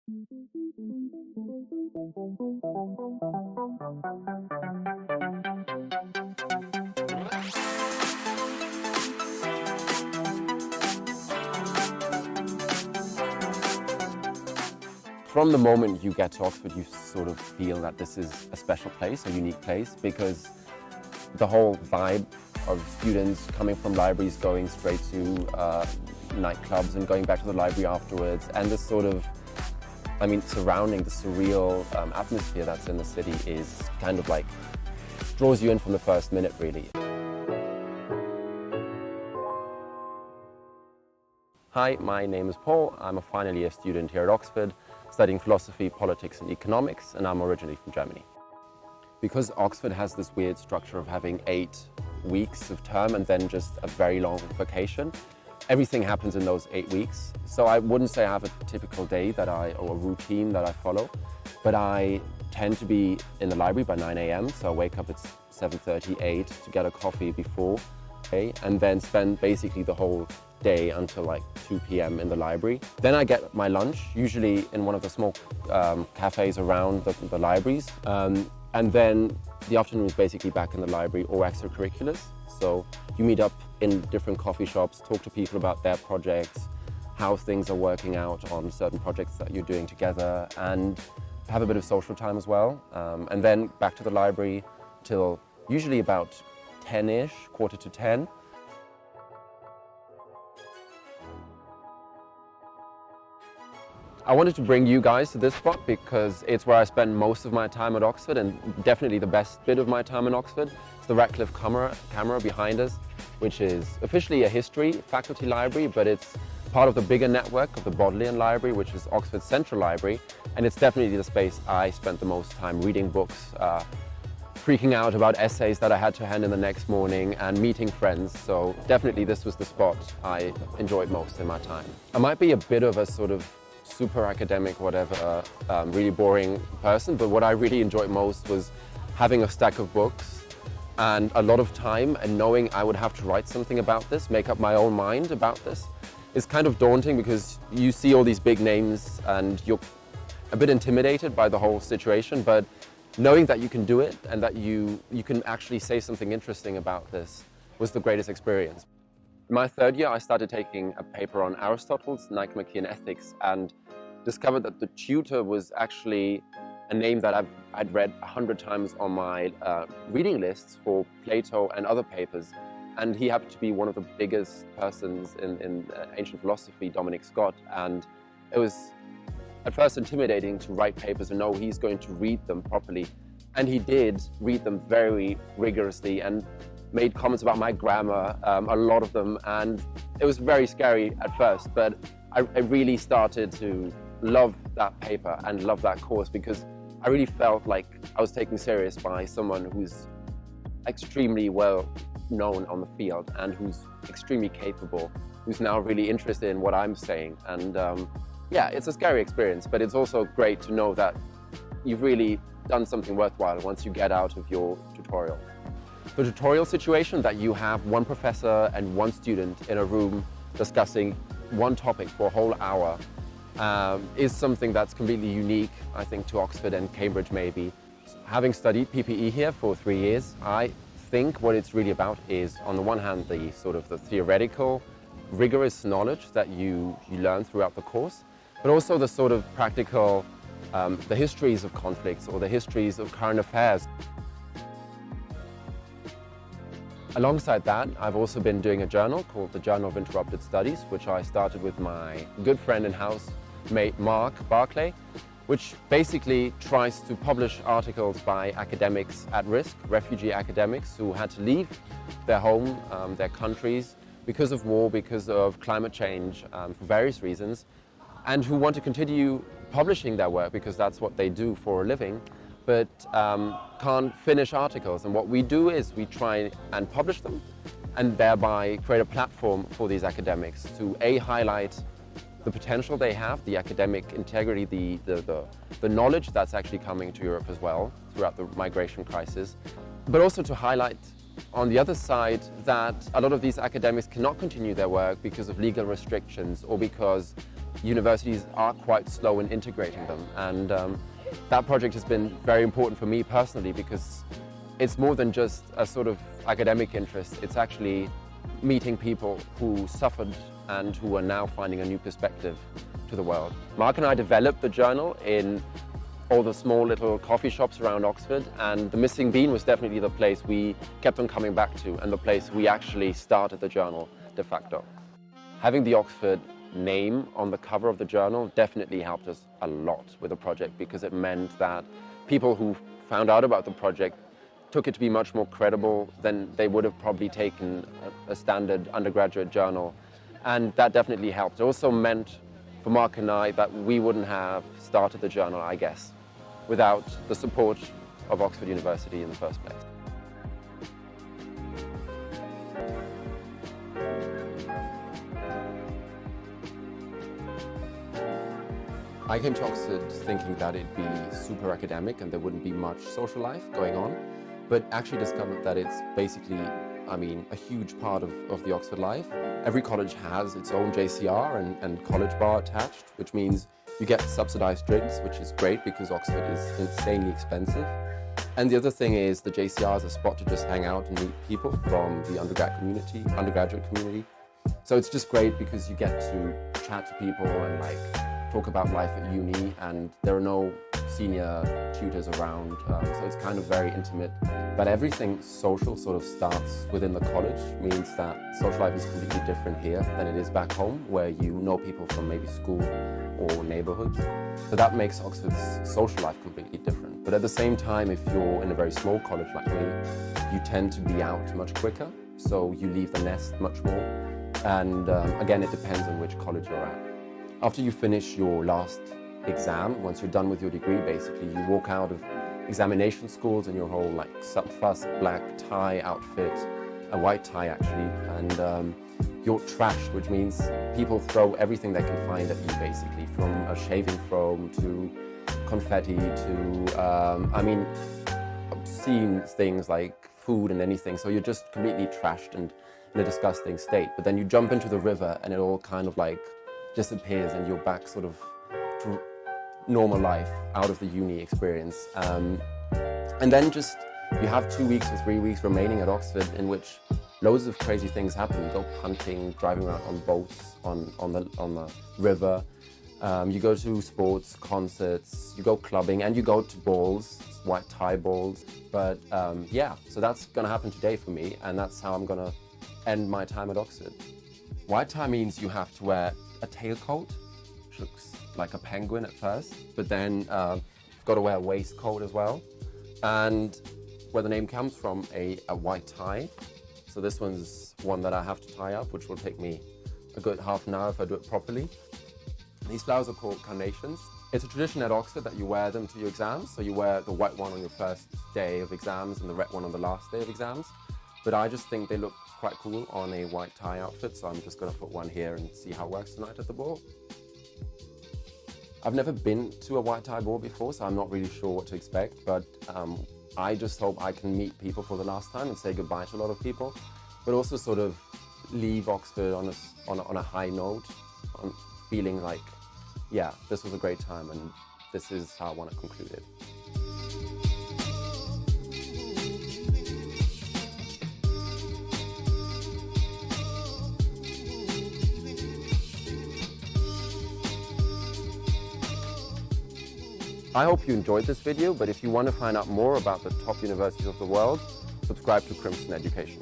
From the moment you get to Oxford, you sort of feel that this is a special place, a unique place, because the whole vibe of students coming from libraries going straight to nightclubs and going back to the library afterwards, and this sort of, surrounding the surreal atmosphere that's in the city is kind of like draws you in from the first minute, really. Hi, my name is Paul. I'm a final year student here at Oxford, studying philosophy, politics and economics, and I'm originally from Germany. Because Oxford has this weird structure of having 8 weeks of term and then just a very long vacation, everything happens in those 8 weeks. So I wouldn't say I have a typical day or a routine that I follow, but I tend to be in the library by 9 a.m. So I wake up at 7:30, 8 to get a coffee before, okay, and then spend basically the whole day until like 2 p.m. in the library. Then I get my lunch, usually in one of the small cafes around the libraries. And then the afternoon is basically back in the library or extracurriculars. So you meet up in different coffee shops, talk to people about their projects, how things are working out on certain projects that you're doing together, and have a bit of social time as well. And then back to the library till usually about 10-ish, 9:45. I wanted to bring you guys to this spot because it's where I spend most of my time at Oxford, and definitely the best bit of my time in Oxford. It's the Ratcliffe camera behind us, which is officially a history faculty library, but it's part of the bigger network of the Bodleian Library, which is Oxford's central library, and it's definitely the space I spent the most time reading books, freaking out about essays that I had to hand in the next morning, and meeting friends. So definitely this was the spot I enjoyed most in my time. I might be a bit of a sort of super academic, whatever, really boring person, but what I really enjoyed most was having a stack of books and a lot of time, and knowing I would have to write something about this, make up my own mind about this. It's kind of daunting because you see all these big names and you're a bit intimidated by the whole situation, but knowing that you can do it and that you can actually say something interesting about this was the greatest experience. In my 3rd year, I started taking a paper on Aristotle's Nicomachean Ethics and discovered that the tutor was actually a name that I'd read 100 times on my reading lists for Plato and other papers. And he happened to be one of the biggest persons in ancient philosophy, Dominic Scott. And it was at first intimidating to write papers and know he's going to read them properly. And he did read them very rigorously and made comments about my grammar, a lot of them, and it was very scary at first, but I really started to love that paper and love that course because I really felt like I was taken serious by someone who's extremely well known on the field and who's extremely capable, who's now really interested in what I'm saying. And yeah, it's a scary experience, but it's also great to know that you've really done something worthwhile once you get out of your tutorial. The tutorial situation that you have one professor and one student in a room discussing one topic for a whole hour is something that's completely unique, I think, to Oxford and Cambridge maybe. Having studied PPE here for 3 years, I think what it's really about is, on the one hand, the sort of the theoretical, rigorous knowledge that you learn throughout the course, but also the sort of practical, the histories of conflicts or the histories of current affairs. Alongside that, I've also been doing a journal called the Journal of Interrupted Studies, which I started with my good friend and housemate Mark Barclay, which basically tries to publish articles by academics at risk, refugee academics who had to leave their home, their countries, because of war, because of climate change, for various reasons, and who want to continue publishing their work because that's what they do for a living, but can't finish articles. And what we do is we try and publish them and thereby create a platform for these academics to highlight the potential they have, the academic integrity, the knowledge that's actually coming to Europe as well throughout the migration crisis, but also to highlight on the other side that a lot of these academics cannot continue their work because of legal restrictions or because universities are quite slow in integrating them. And that project has been very important for me personally because it's more than just a sort of academic interest. It's actually meeting people who suffered and who are now finding a new perspective to the world. Mark and I developed the journal in all the small little coffee shops around Oxford, and the Missing Bean was definitely the place we kept on coming back to and the place we actually started the journal de facto. Having the Oxford name on the cover of the journal definitely helped us a lot with the project because it meant that people who found out about the project took it to be much more credible than they would have probably taken a standard undergraduate journal, and that definitely helped. It also meant for Mark and I that we wouldn't have started the journal, I guess, without the support of Oxford University in the first place. I came to Oxford thinking that it'd be super academic and there wouldn't be much social life going on, but actually discovered that it's basically, a huge part of the Oxford life. Every college has its own JCR and college bar attached, which means you get subsidized drinks, which is great because Oxford is insanely expensive. And the other thing is the JCR is a spot to just hang out and meet people from the undergraduate community. So it's just great because you get to chat to people and talk about life at uni, and there are no senior tutors around, so it's kind of very intimate. But everything social sort of starts within the college, means that social life is completely different here than it is back home, where you know people from maybe school or neighborhoods. So that makes Oxford's social life completely different. But at the same time, if you're in a very small college like me, you tend to be out much quicker, so you leave the nest much more. And again, it depends on which college you're at. After you finish your last exam, once you're done with your degree, basically, you walk out of examination schools in your whole fuss black tie outfit, a white tie actually, and you're trashed, which means people throw everything they can find at you basically, from a shaving foam to confetti to, obscene things like food and anything. So you're just completely trashed and in a disgusting state. But then you jump into the river and it all kind of disappears and you're back sort of to normal life out of the uni experience. And then you have 2 weeks or 3 weeks remaining at Oxford in which loads of crazy things happen. You go hunting, driving around on boats on the river. You go to sports, concerts, you go clubbing, and you go to balls, white tie balls. But so that's gonna happen today for me, and that's how I'm gonna end my time at Oxford. White tie means you have to wear a tailcoat, which looks like a penguin at first, but then you've got to wear a waistcoat as well. And where the name comes from, a white tie. So this one's one that I have to tie up, which will take me a good half an hour if I do it properly. These flowers are called carnations. It's a tradition at Oxford that you wear them to your exams. So you wear the white one on your first day of exams and the red one on the last day of exams. But I just think they look quite cool on a white tie outfit, so I'm just going to put one here and see how it works tonight at the ball. I've never been to a white tie ball before, so I'm not really sure what to expect, but I just hope I can meet people for the last time and say goodbye to a lot of people, but also sort of leave Oxford on a high note, on feeling like, yeah, this was a great time and this is how I want to conclude it. I hope you enjoyed this video, but if you want to find out more about the top universities of the world, subscribe to Crimson Education.